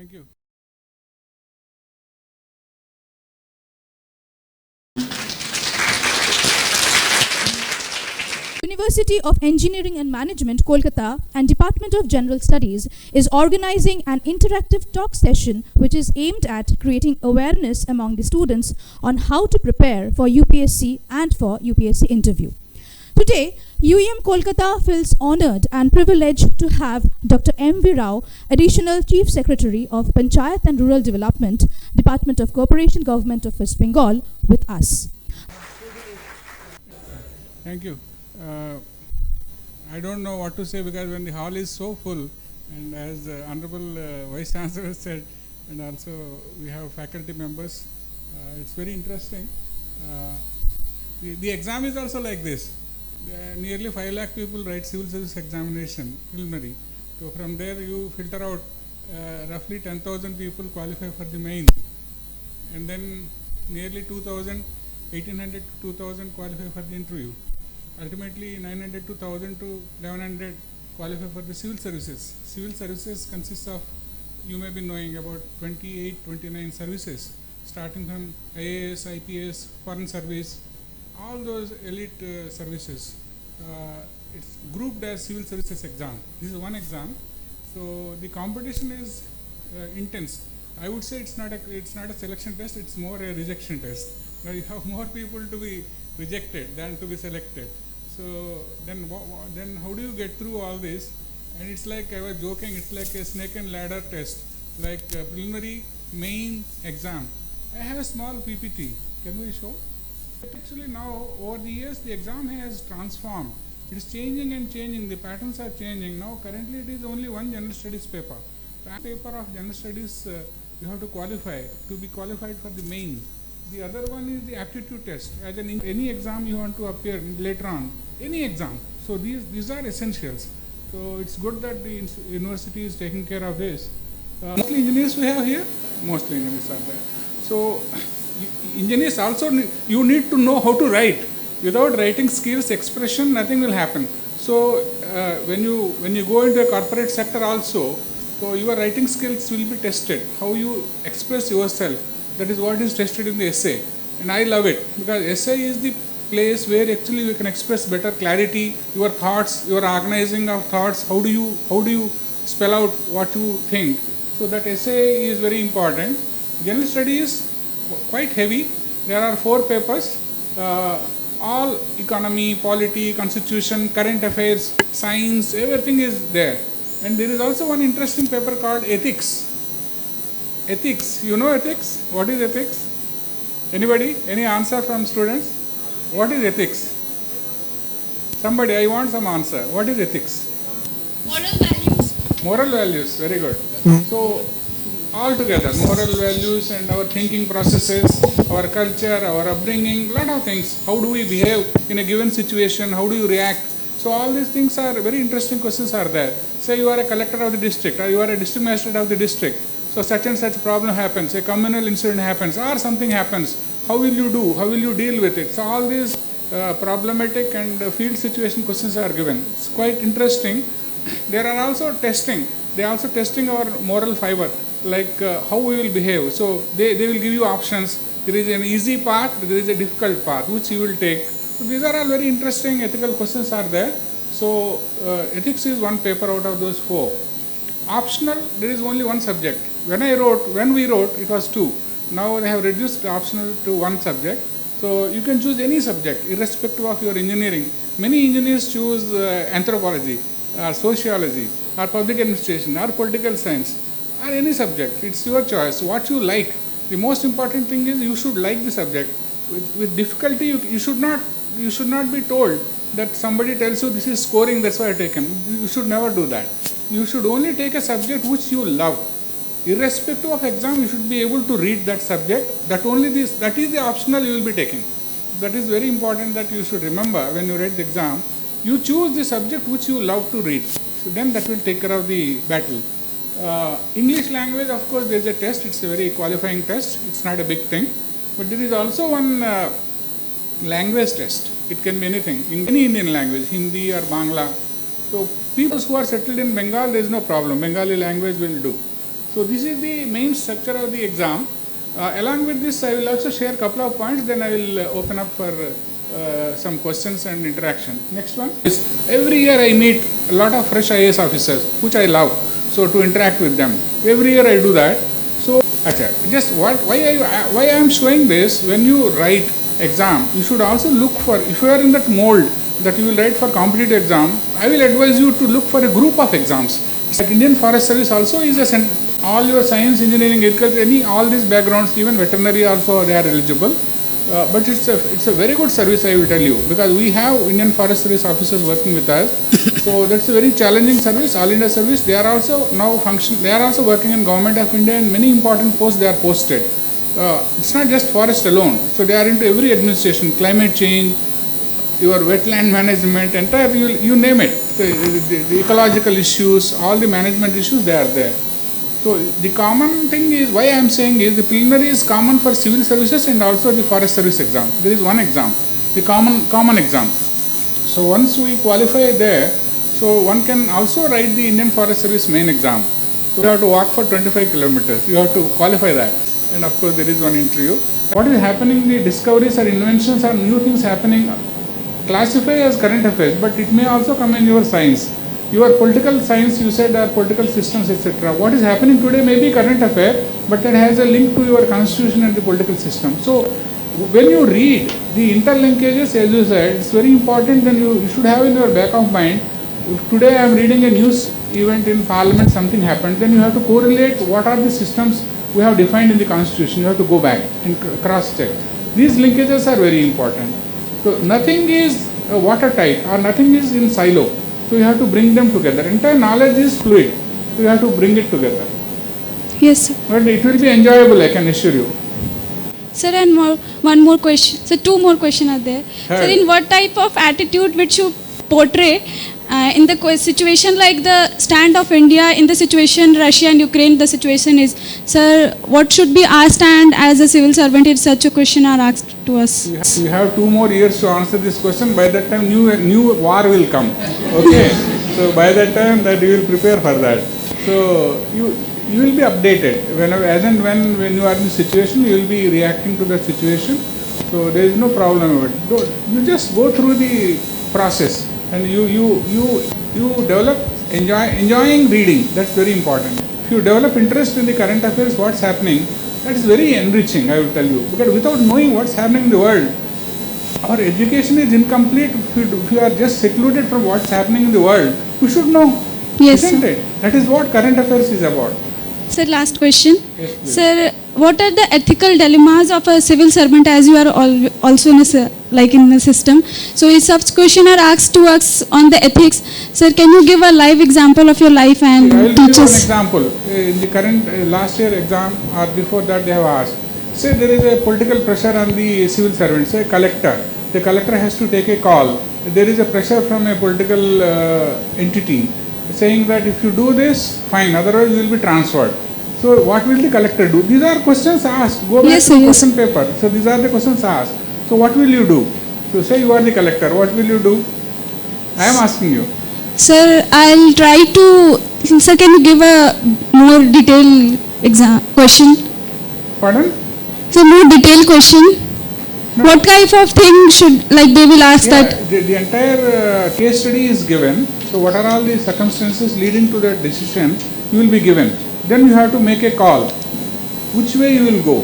Thank you. University of Engineering and Management, Kolkata, and Department of General Studies is organizing an interactive talk session which is aimed at creating awareness among the students on how to prepare for UPSC and for UPSC interview. Today, UEM Kolkata feels honored and privileged to have Dr. M. V. Rao, Additional Chief Secretary of Panchayat and Rural Development, Department of Corporation, Government of West Bengal, with us. Thank you. I don't know what to say because when the hall is so full, and as the Honorable Vice Chancellor said, and also we have faculty members, it's very interesting. The exam is also like this. Nearly 5 lakh people write civil service examination, preliminary. So from there you filter out roughly 10,000 people qualify for the main, and then nearly 1,800 to 2,000 qualify for the interview. Ultimately 900 to 1,000 to 1,100 qualify for the civil services. Civil services consists of, you may be knowing, about 28, 29 services, starting from IAS, IPS, foreign service, all those elite services. It's grouped as civil services exam. This is one exam. So the competition is intense. I would say it's not a selection test, it's more a rejection test. Now you have more people to be rejected than to be selected. So then how do you get through all this? And it's like, I was joking, it's like a snake and ladder test, like preliminary, main, exam. I have a small PPT. Can we show? Actually now, over the years, the exam has transformed. It is changing and changing. The patterns are changing. Now currently it is only one general studies paper. That paper of general studies you have to qualify, to be qualified for the main. The other one is the aptitude test. As any exam you want to appear later on, any exam. So these are essentials. So it's good that the university is taking care of this. Mostly engineers we have here. Mostly engineers are there. So engineers also you need to know how to write. Without writing skills, expression, nothing will happen. So when you go into a corporate sector also, so your writing skills will be tested. How you express yourself. That is what is tested in the essay, and I love it because essay is the place where actually you can express better clarity, your thoughts, your organizing of thoughts. How do you spell out what you think? So that essay is very important. General study is quite heavy. There are 4 papers, all economy, polity, constitution, current affairs, science, everything is there. And there is also one interesting paper called ethics. Ethics, you know ethics? What is ethics? Anybody? Any answer from students? What is ethics? Somebody, I want some answer. What is ethics? Moral values. Moral values, very good. So, all together, moral values and our thinking processes, our culture, our upbringing, lot of things. How do we behave in a given situation? How do you react? So all these things are very interesting questions are there. Say you are a collector of the district or you are a district magistrate of the district. So such and such problem happens, a communal incident happens or something happens. How will you do? How will you deal with it? So all these problematic and field situation questions are given. It's quite interesting. There are also testing. They are also testing our moral fiber, like how we will behave. So they will give you options. There is an easy path, there is a difficult path, which you will take. So these are all very interesting ethical questions are there. So ethics is one paper out of those 4. Optional, there is only one subject. When we wrote, it was 2. Now they have reduced optional to 1 subject. So you can choose any subject, irrespective of your engineering. Many engineers choose anthropology, or sociology, or public administration, or political science, or any subject. It's your choice, what you like. The most important thing is you should like the subject. With difficulty, you should not be told that somebody tells you this is scoring, that's why I taken. You should never do that. You should only take a subject which you love. Irrespective of exam, you should be able to read that subject. That is the optional you will be taking. That is very important that you should remember when you write the exam. You choose the subject which you love to read. So then that will take care of the battle. English language, of course, there is a test. It's a very qualifying test. It's not a big thing. But there is also one language test. It can be anything, in any Indian language, Hindi or Bangla. So people who are settled in Bengal, there is no problem. Bengali language will do. So this is the main structure of the exam. Along with this, I will also share a couple of points, then I will open up for some questions and interaction. Next one is, every year I meet a lot of fresh IAS officers, which I love, so to interact with them. Every year I do that. So, just why I am showing this, when you write exam, you should also look for, if you are in that mold that you will write for competitive exam, I will advise you to look for a group of exams. Like Indian Forest Service also is all your science, engineering, agriculture, all these backgrounds, even veterinary also they are eligible. But it's a very good service, I will tell you, because we have Indian Forest Service officers working with us. So that's a very challenging service, all India service. They are also now they are also working in Government of India, and many important posts they are posted. It's not just forest alone. So they are into every administration, climate change, your wetland management, entire, you name it, the ecological issues, all the management issues, they are there. So the common thing is, why I am saying is, the preliminary is common for civil services and also the forest service exam. There is one exam, the common exam. So once we qualify there, so one can also write the Indian Forest Service main exam. So you have to walk for 25 kilometers. You have to qualify that. And of course there is one interview. What is happening, the discoveries or inventions or new things happening, classify as current affairs, but it may also come in your science. Your political science, you said, are political systems, etc. What is happening today may be current affair, but that has a link to your constitution and the political system. So when you read the interlinkages, as you said, it's very important, and you should have in your back of mind, if today I am reading a news event in parliament, something happened, then you have to correlate what are the systems we have defined in the constitution. You have to go back and cross check. These linkages are very important. So nothing is watertight or nothing is in silo. So you have to bring them together. Entire knowledge is fluid. So you have to bring it together. Yes, sir. But it will be enjoyable, I can assure you. Sir, and one more question. So two more questions are there. Sir, in what type of attitude which you portray in the situation like the stand of India, in the situation Russia and Ukraine, the situation is, sir, what should be our stand as a civil servant if such a question are asked to us? We have 2 more years to answer this question. By that time, new war will come. Okay. So by that time, that you will prepare for that. So you will be updated whenever, as and when you are in the situation, you will be reacting to the situation. So there is no problem with it. You just go through the process, and you develop enjoying reading. That's very important. If you develop interest in the current affairs, what's happening, that is very enriching, I will tell you. Because without knowing what's happening in the world, our education is incomplete. If you are just secluded from what's happening in the world, you should know. Yes, isn't sir. it? That is what current affairs is about. Sir, last question. Yes, please. Sir, what are the ethical dilemmas of a civil servant, as you are also in a system? So if such question are asked to us on the ethics, sir, can you give a live example of your life and I will teach give you an us? example. In the current last year exam or before that, they have asked. Say there is a political pressure on the civil servant, say collector. The collector has to take a call. There is a pressure from a political entity saying that if you do this, fine, otherwise you will be transferred. So what will the collector do? These are questions asked. Go back Yes, to the sir, yes. question paper. So these are the questions asked. So what will you do? So say you are the collector, what will you do? I am asking you. Sir, I'll try to. Sir, can you give a more detailed question? Pardon? So more detailed question. No. What type of thing should they will ask Yeah, that? the entire case study is given. So what are all the circumstances leading to that decision, you will be given. Then you have to make a call. Which way you will go?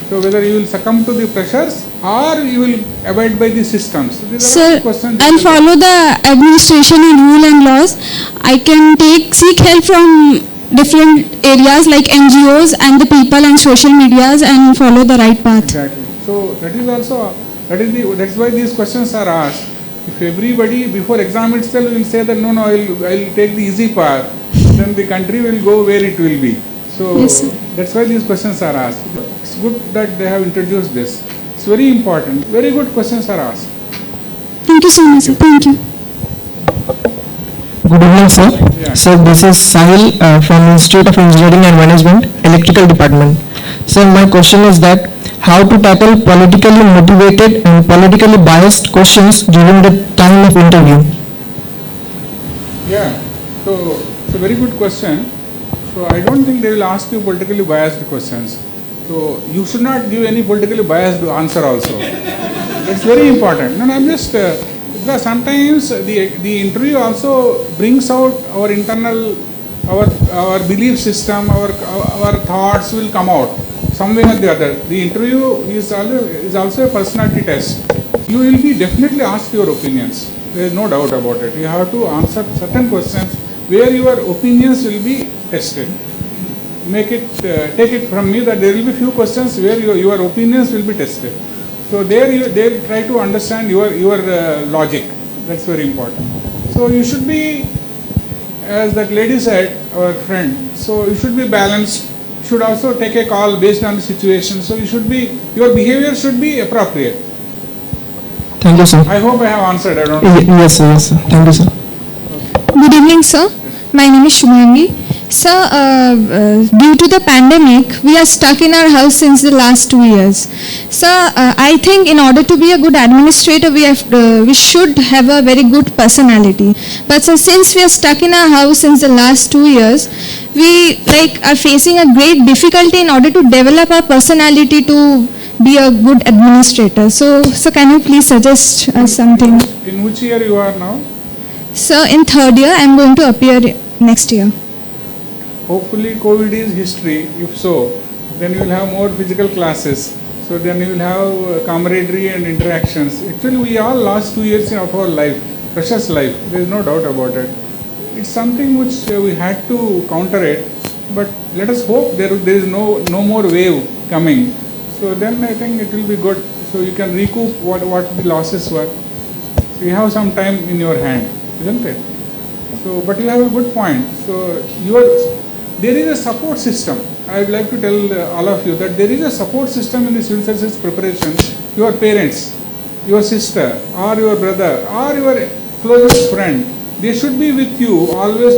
So whether you will succumb to the pressures or you will abide by the systems. So these are all Sir, the questions. I'll follow the administration and rule and laws. I can seek help from different areas like NGOs and the people and social medias and follow the right path. Exactly. So that is also, that's why these questions are asked. If everybody before exam itself will say that no, I'll take the easy path, then the country will go where it will be. So Yes, sir. that's why these questions are asked. It's good that they have introduced this. It's very important. Very good questions are asked. Thank you so much, sir. Thank you. Good evening, sir. Yeah. Sir, this is Sahil from Institute of Engineering and Management, Electrical Department. Sir, my question is that how to tackle politically motivated and politically biased questions during the time of interview? Yeah. So it's a very good question. So I don't think they will ask you politically biased questions. So you should not give any politically biased answer also. That's very important. No, I'm just because sometimes the interview also brings out our internal, our belief system, our thoughts will come out some way or the other. The interview is also a personality test. You will be definitely asked your opinions. There is no doubt about it. You have to answer certain questions where your opinions will be tested. Take it from me that there will be few questions where your opinions will be tested. So there they will try to understand your logic. That's very important. So you should be, as that lady said, our friend, so you should be balanced. You should also take a call based on the situation. So your behavior should be appropriate. Thank you, sir. I hope I have answered. I don't know. Yes, sir. Yes, sir. Thank you, sir. Good evening, sir. My name is Shumangi. Sir, due to the pandemic, we are stuck in our house since the last 2 years. Sir, I think in order to be a good administrator, we should have a very good personality. But sir, since we are stuck in our house since the last 2 years, we are facing a great difficulty in order to develop our personality to be a good administrator. So can you please suggest us something? In which year you are now? Sir, in third year, I am going to appear next year. Hopefully COVID is history. If so, then you will have more physical classes. So then you will have camaraderie and interactions. Actually, we all lost 2 years of our life, precious life. There is no doubt about it. It's something which we had to counter it. But let us hope there is no more wave coming. So then I think it will be good. So you can recoup what the losses were. So you have some time in your hand, isn't it? So, but you have a good point. So there is a support system. I would like to tell all of you that there is a support system in the civil services preparation. Your parents, your sister, or your brother, or your closest friend, they should be with you always,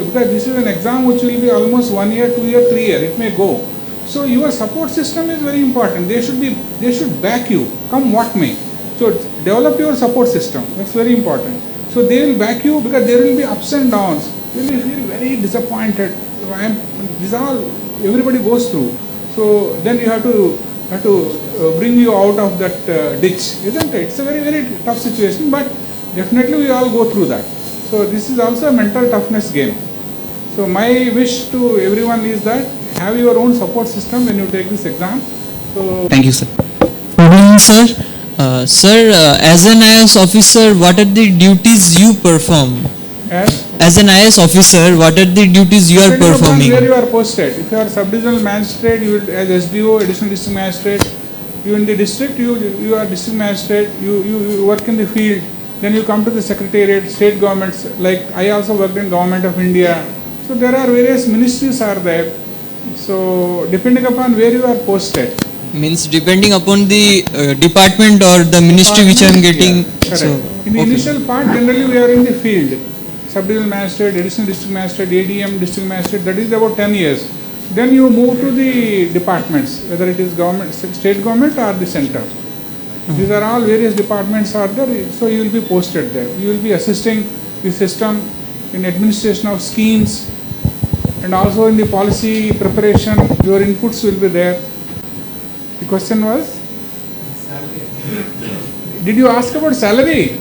because this is an exam which will be almost 1 year, 2 year, 3 year. It may go. So your support system is very important. They should back you, come what may. So develop your support system. That's very important. So they will back you because there will be ups and downs. You will feel very disappointed. Everybody goes through. So then you have to bring you out of that ditch, isn't it? It's a very, very tough situation, but definitely we all go through that. So this is also a mental toughness game. So my wish to everyone is that have your own support system when you take this exam. So thank you, sir. Good evening, sir. Sir, as an IAS officer, what are the duties you perform? As an IAS officer, what are the duties you are performing? Where you are posted. If you are sub-divisional magistrate, you will, as SDO, additional district magistrate. You in the district, you are district magistrate. You work in the field. Then you come to the secretariat, state governments. Like I also worked in Government of India. So there are various ministries are there. So depending upon where you are posted. Means depending upon the department or the ministry which I am getting. Yeah, correct. So, in the initial part, generally we are in the field. Sub-divisional magistrate, additional district magistrate, ADM district magistrate, that is about 10 years. Then you move to the departments, whether it is government, state government or the center. These are all various departments are there, so you will be posted there. You will be assisting the system in administration of schemes and also in the policy preparation. Your inputs will be there. The question was? Salary. Did you ask about salary?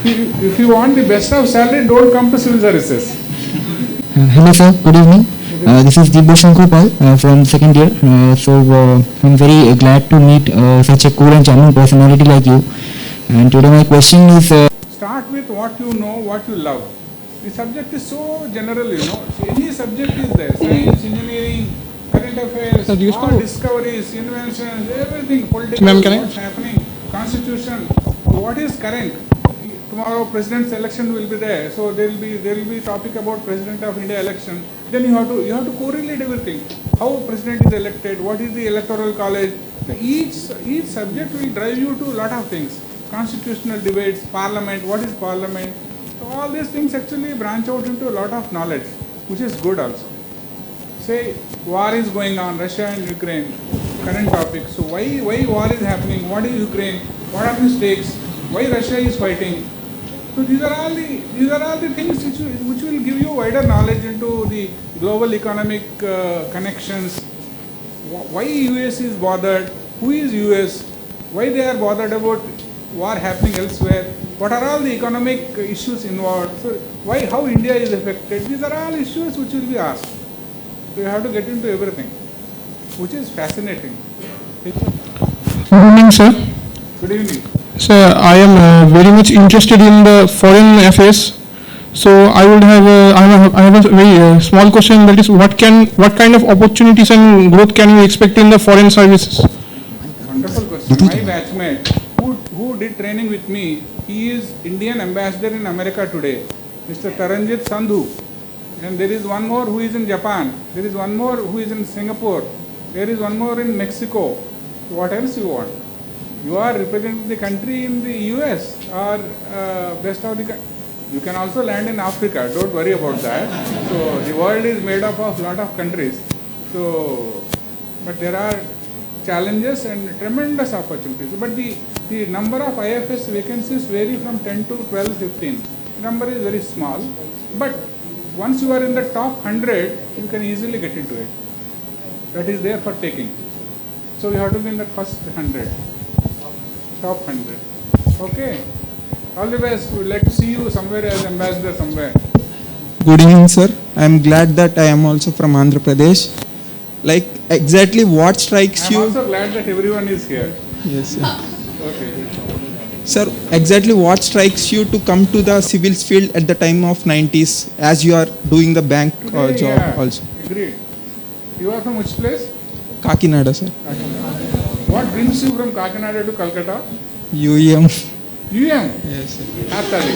If you want the best of salary, don't come to civil services. Hello sir, good evening. This is Dibya Shankar Pal from second year. I'm very glad to meet such a cool and charming personality like you. And today my question is... Start with what you know, what you love. The subject is so general, you know. So any subject is there. Science, engineering, current affairs, all discoveries, inventions, everything, political, what's happening, constitution, what is current. Tomorrow president's election will be there, so there will be topic about President of India election. Then you have to correlate everything. How president is elected, what is the electoral college. Each subject will drive you to a lot of things. Constitutional debates, parliament, what is parliament. So all these things actually branch out into a lot of knowledge, which is good also. Say war is going on, Russia and Ukraine, current topic. So why war is happening? What is Ukraine? What are the stakes? Why Russia is fighting? So these are all the things which will give you wider knowledge into the global economic connections. Why US is bothered? Who is US? Why they are bothered about war happening elsewhere? What are all the economic issues involved? So how India is affected? These are all issues which will be asked. So you have to get into everything, which is fascinating. Good evening, sir. Good evening. Sir, I am very much interested in the foreign affairs. So I would have I have a very small question, that is, what kind of opportunities and growth can we expect in the foreign services? Wonderful question. My batchmate who did training with me, he is Indian ambassador in America today, Mr. Taranjit Sandhu. And there is one more who is in Japan. There is one more who is in Singapore. There is one more in Mexico. What else you want? You are representing the country in the US or best of the country. You can also land in Africa. Don't worry about that. So the world is made up of a lot of countries. So, but there are challenges and tremendous opportunities. But the number of IFS vacancies vary from 10 to 12, 15. The number is very small. But once you are in the top 100, you can easily get into it. That is there for taking. So you have to be in the first 100, top 100. Okay. All the best. We would like to see you somewhere as ambassador somewhere. Good evening, sir. I am glad that I am also from Andhra Pradesh. Like, exactly what strikes you? I am also glad that everyone is here. Yes, sir. Okay. Sir, exactly what strikes you to come to the civils field at the time of 90s, as you are doing the bank Today, job yeah, also? Agreed. You are from which place? Kakinada, sir. Kakinada. What brings you from Kakinada to Kolkata? UEM. UM? Yes, sir. Happily.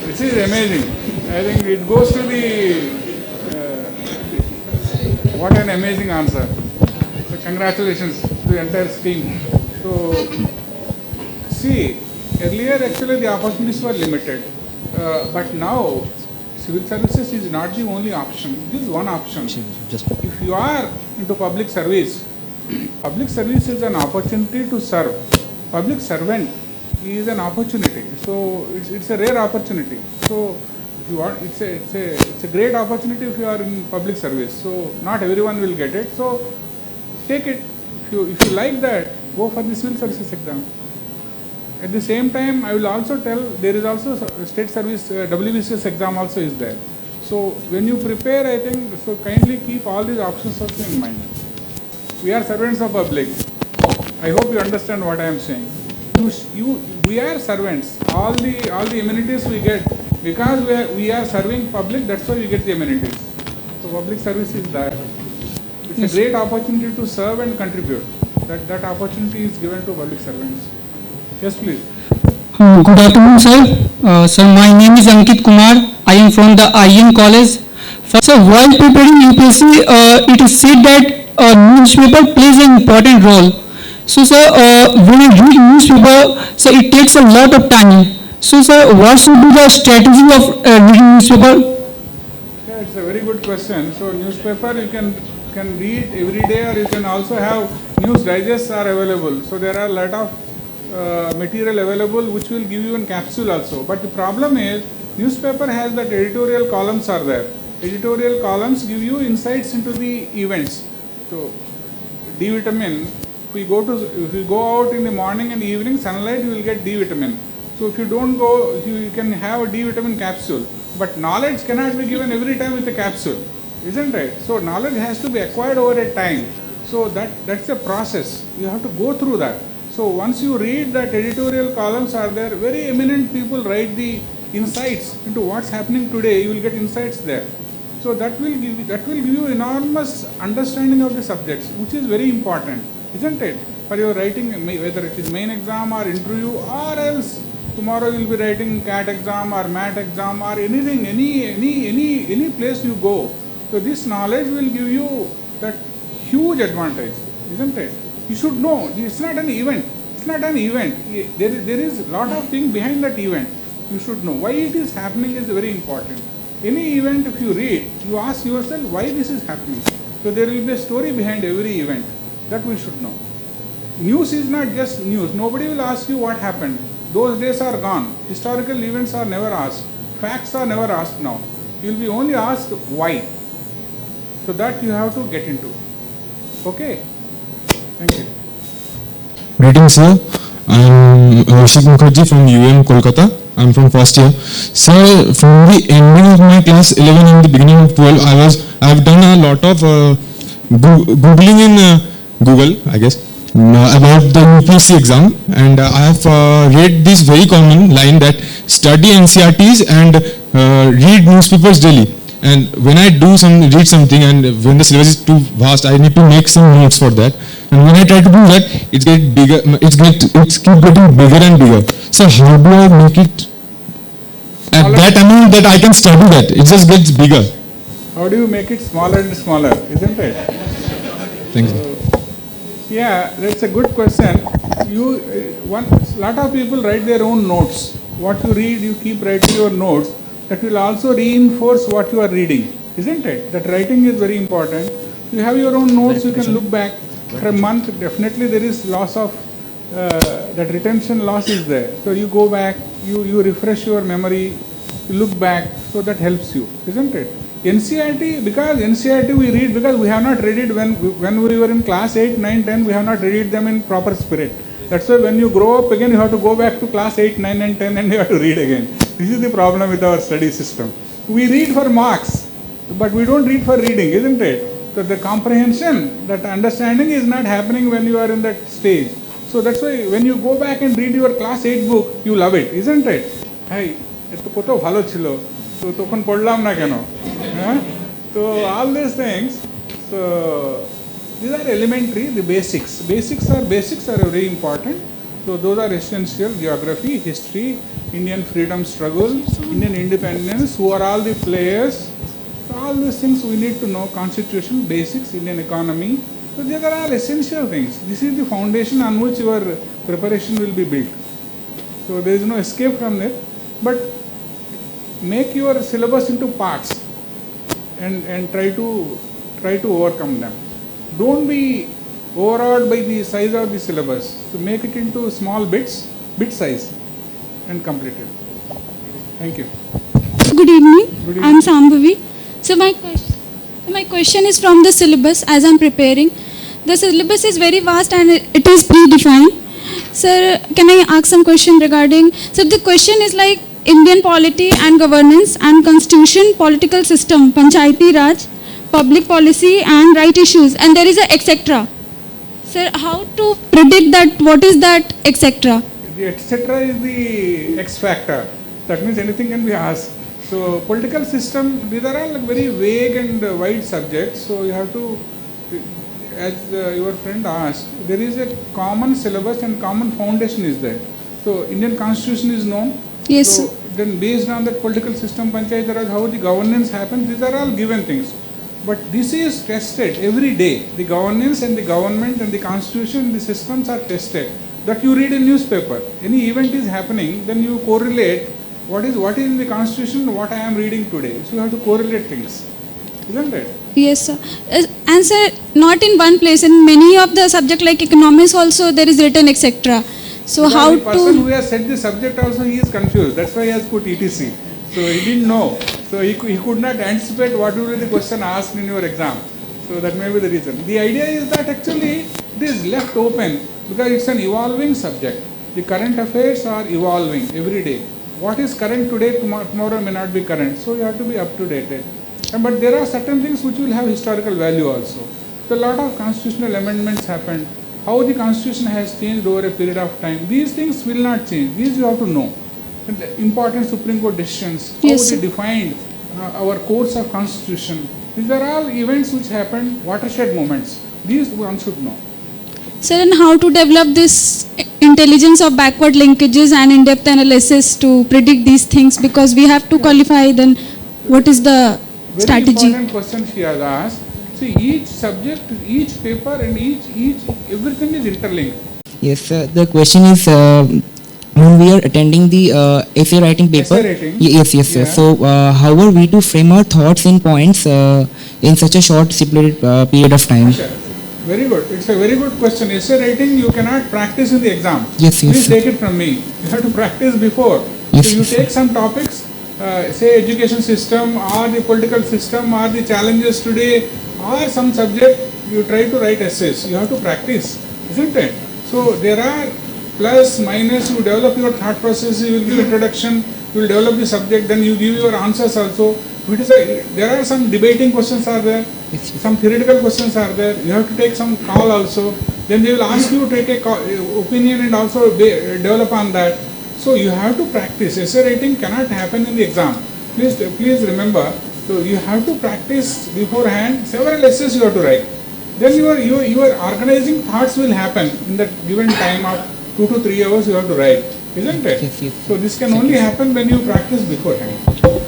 This is amazing. I think it goes to the... what an amazing answer. So congratulations to the entire team. So, see, earlier actually the opportunities were limited. But now, civil services is not the only option. This is one option. If you are into public service is an opportunity to serve. Public servant is an opportunity. So it's a rare opportunity. So if you want, it's a great opportunity if you are in public service. So not everyone will get it. So take it. If you like that, go for the civil services exam. At the same time, I will also tell there is also state service WBCS exam also is there. So when you prepare, I think, so kindly keep all these options also in mind. We are servants of public. I hope you understand what I am saying. We are servants. All the amenities we get because we are serving public. That's why we get the amenities. So public service is that. It's a great opportunity to serve and contribute. That opportunity is given to public servants. Yes, please. Good afternoon, sir. Sir, my name is Ankit Kumar. I am from the IN college. So, while preparing UPSC, it is said that newspaper plays an important role. So, sir, when I read newspaper, so it takes a lot of time. So, sir, what should be the strategy of reading newspaper? Yeah, it's a very good question. So, newspaper you can read every day, or you can also have news digests are available. So, there are a lot of material available which will give you in capsule also. But the problem is newspaper has that editorial columns are there. Editorial columns give you insights into the events. So D vitamin, if we go out in the morning and evening sunlight, you will get D vitamin. So if you don't go, you can have a D vitamin capsule. But knowledge cannot be given every time with a capsule, isn't it? So knowledge has to be acquired over a time. So that's a process. You have to go through that. So once you read that editorial columns are there, very eminent people write the insights into what's happening today. You will get insights there. So that will give you enormous understanding of the subjects, which is very important, isn't it? For your writing, whether it is main exam or interview, or else tomorrow you will be writing CAT exam or MAT exam or anything, any place you go. So this knowledge will give you that huge advantage, isn't it? You should know, it's not an event. It's not an event. There is a lot of things behind that event. You should know. Why it is happening is very important. Any event, if you read, you ask yourself why this is happening. So there will be a story behind every event. That we should know. news is not just news. Nobody will ask you what happened. Those days are gone. Historical events are never asked. Facts are never asked now. You will be only asked why. So that you have to get into. Okay? Thank you. Greetings, sir. I'm Ashik Mukherjee from Kolkata. I'm from first year. Sir, from the ending of my class 11 and the beginning of 12, I've done a lot of googling in Google, I guess, about the UPSC exam, and I have read this very common line that study NCRTs and read newspapers daily. And when I read something, and when the syllabus is too vast, I need to make some notes for that. And when I try to do that, it's keep getting bigger and bigger. So how do I make it at that amount that I can study that? It just gets bigger. How do you make it smaller and smaller, isn't it? Thank you. Yeah, that's a good question. Lot of people write their own notes. What you read, you keep writing your notes. That will also reinforce what you are reading, isn't it? That writing is very important. You have your own notes, you can look back. For a month, definitely there is loss of, that retention loss is there. So you go back, you refresh your memory, you look back, so that helps you, isn't it? NCRT, because NCRT we read because we have not read it when we were in class 8, 9, 10, we have not read them in proper spirit. That's why when you grow up again, you have to go back to class 8, 9 and 10 and you have to read again. This is the problem with our study system. We read for marks, but we don't read for reading, isn't it? So the comprehension, that understanding is not happening when you are in that stage. So that's why when you go back and read your class 8 book, you love it, isn't it? Hey, eto koto bhalo chilo, to tokhon podlam na keno. So all these things, so these are elementary, the basics. Basics are very important. So those are essential: geography, history, Indian freedom struggle, Indian independence, who are all the players. So all these things we need to know: constitution, basics, Indian economy. So these are all essential things. This is the foundation on which your preparation will be built. So there is no escape from it. But make your syllabus into parts and try to overcome them. Don't be overawed by the size of the syllabus. So make it into small bits, bit size, and complete it. Thank you. Good evening. I'm Sambhavi. So my question is from the syllabus as I'm preparing. The syllabus is very vast and it is predefined. Sir, can I ask some question regarding? So the question is like Indian polity and governance and constitution, political system, panchayati raj, public policy and right issues, and there is a etc. Sir, how to predict that? What is that etc.? The etc. is the X factor. That means anything can be asked. So political system, these are all very vague and wide subjects. So you have to, as your friend asked, there is a common syllabus and common foundation is there. So Indian constitution is known. Yes. So then based on that political system, panchayat raj, how the governance happens, these are all given things. But this is tested every day. The governance and the government and the constitution, the systems are tested. That you read in newspaper. Any event is happening, then you correlate what is in the constitution, what I am reading today. So you have to correlate things, isn't it? Yes, sir. And sir, not in one place. In many of the subject like economics also there is written etc. So because how the person to? who has said the subject also, he is confused. That's why he has put ETC. So he didn't know. So he could not anticipate what will be the question asked in your exam. So that may be the reason. The idea is that actually it is left open because it's an evolving subject. The current affairs are evolving every day. What is current today, tomorrow may not be current. So you have to be up to date. But there are certain things which will have historical value also. So a lot of constitutional amendments happened. How the constitution has changed over a period of time. These things will not change. These you have to know. And the important Supreme Court decisions, how Yes, they sir. defined our courts of constitution. These are all events which happened, watershed moments. These one should know. Sir, and how to develop this intelligence of backward linkages and in-depth analysis to predict these things, because we have to qualify then what is the Very strategy? important question she has asked. See, each subject, each paper and everything is interlinked. Yes, the question is when we are attending the essay writing paper. Essay writing? Yes, sir. Yeah. So how are we to frame our thoughts in points in such a short stipulated period of time? Sure. Very good. It's a very good question. Essay writing you cannot practice in the exam. Yes, yes. Please take it from me. You have to practice before. Yes, so you yes. take some topics, say education system or the political system or the challenges today or some subject, you try to write essays. You have to practice, isn't it? So there are plus, minus, you develop your thought process, you will give introduction, you will develop the subject, then you give your answers also. There are some debating questions are there, some theoretical questions are there, you have to take some call also. Then they will ask you to take a opinion and also develop on that. So you have to practice. Essay writing cannot happen in the exam. Please remember, so you have to practice beforehand. Several essays you have to write. Then your organizing thoughts will happen in that given time of 2 to 3 hours you have to write, isn't it? Yes, yes. So this can only happen when you practice beforehand.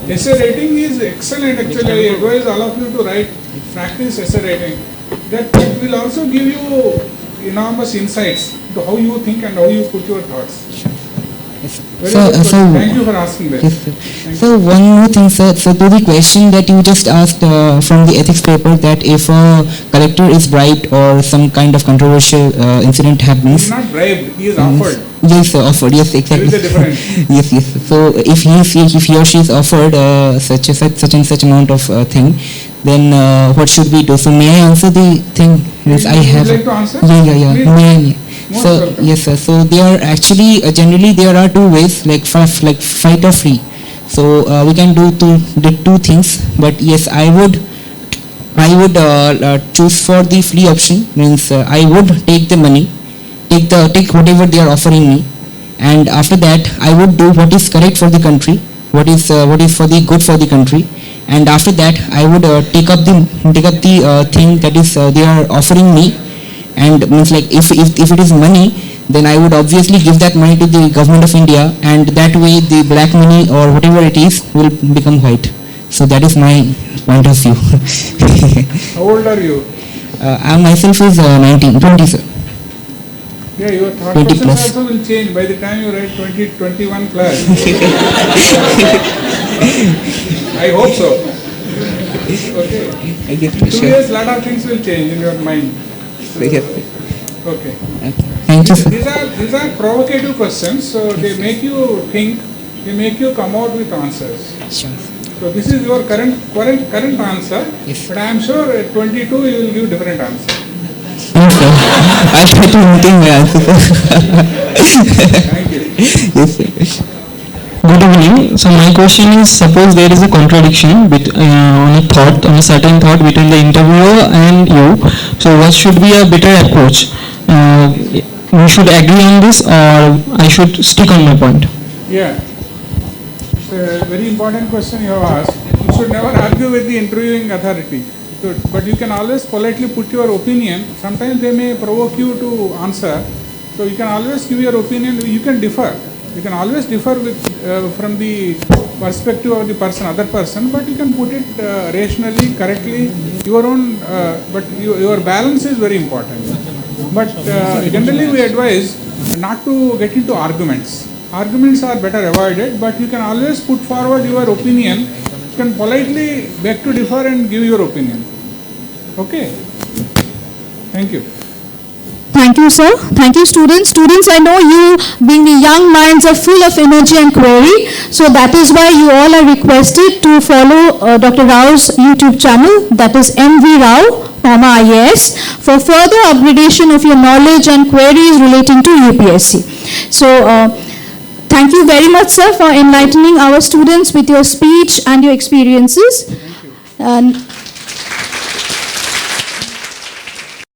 Essay writing is excellent actually. I advise all of you to practice essay writing. That will also give you enormous insights to how you think and how you put your thoughts. Very good question. Thank you for asking that. Yes, so one more thing, sir. So to the question that you just asked from the ethics paper, that if a collector is bribed or some kind of controversial incident happens. He is not bribed. He is offered. Yes, sir, offered. Yes, exactly. There is a difference. Yes, yes. So if he or she is offered such and such amount of thing, then what should we do? So may I answer the thing? Yes, I have. Would you like to answer? Yeah. Please. May I? Most So welcome. yes, sir. So there are actually generally there are two ways, like fight or flee. So we can do two things. But yes, I would choose for the flee option. Means I would take the money, take whatever they are offering me, and after that I would do what is correct for the country, what is for the good for the country, and after that I would take up the thing that is they are offering me. And means like if it is money, then I would obviously give that money to the government of India, and that way the black money or whatever it is will become white. So that is my point of view. How old are you? I myself is 20, sir. Yeah, your thought 20 process plus. also will change by the time you write 20, 21 plus. I hope so. Okay. I get 2 sure. years, lot of things will change in your mind. So, Yes. okay. Thank you, sir. These are provocative questions, so they make you think, they make you come out with answers. Sure. So this is your current answer, Yes. but I am sure at 22 you will give different answer. Yes, sir. I'll try to maintain my answer, sir. Thank you. Yes, sir. Good evening. So my question is, suppose there is a contradiction on a certain thought between the interviewer and you. So what should be a better approach? We should agree on this, or I should stick on my point? Yeah. It's a very important question you have asked. You should never argue with the interviewing authority. So, but you can always politely put your opinion. Sometimes they may provoke you to answer. So you can always give your opinion. You can differ. You can always differ with from the perspective of the other person, but you can put it rationally, correctly, your own. But your balance is very important. But generally, we advise not to get into arguments. Arguments are better avoided, but you can always put forward your opinion. You can politely beg to differ and give your opinion. Okay. Thank you. Thank you, sir. Thank you, students. Students, I know you, being the young minds, are full of energy and query. So that is why you all are requested to follow Dr. Rao's YouTube channel, that is MV Rao, IAS, for further upgradation of your knowledge and queries relating to UPSC. So, thank you very much, sir, for enlightening our students with your speech and your experiences. And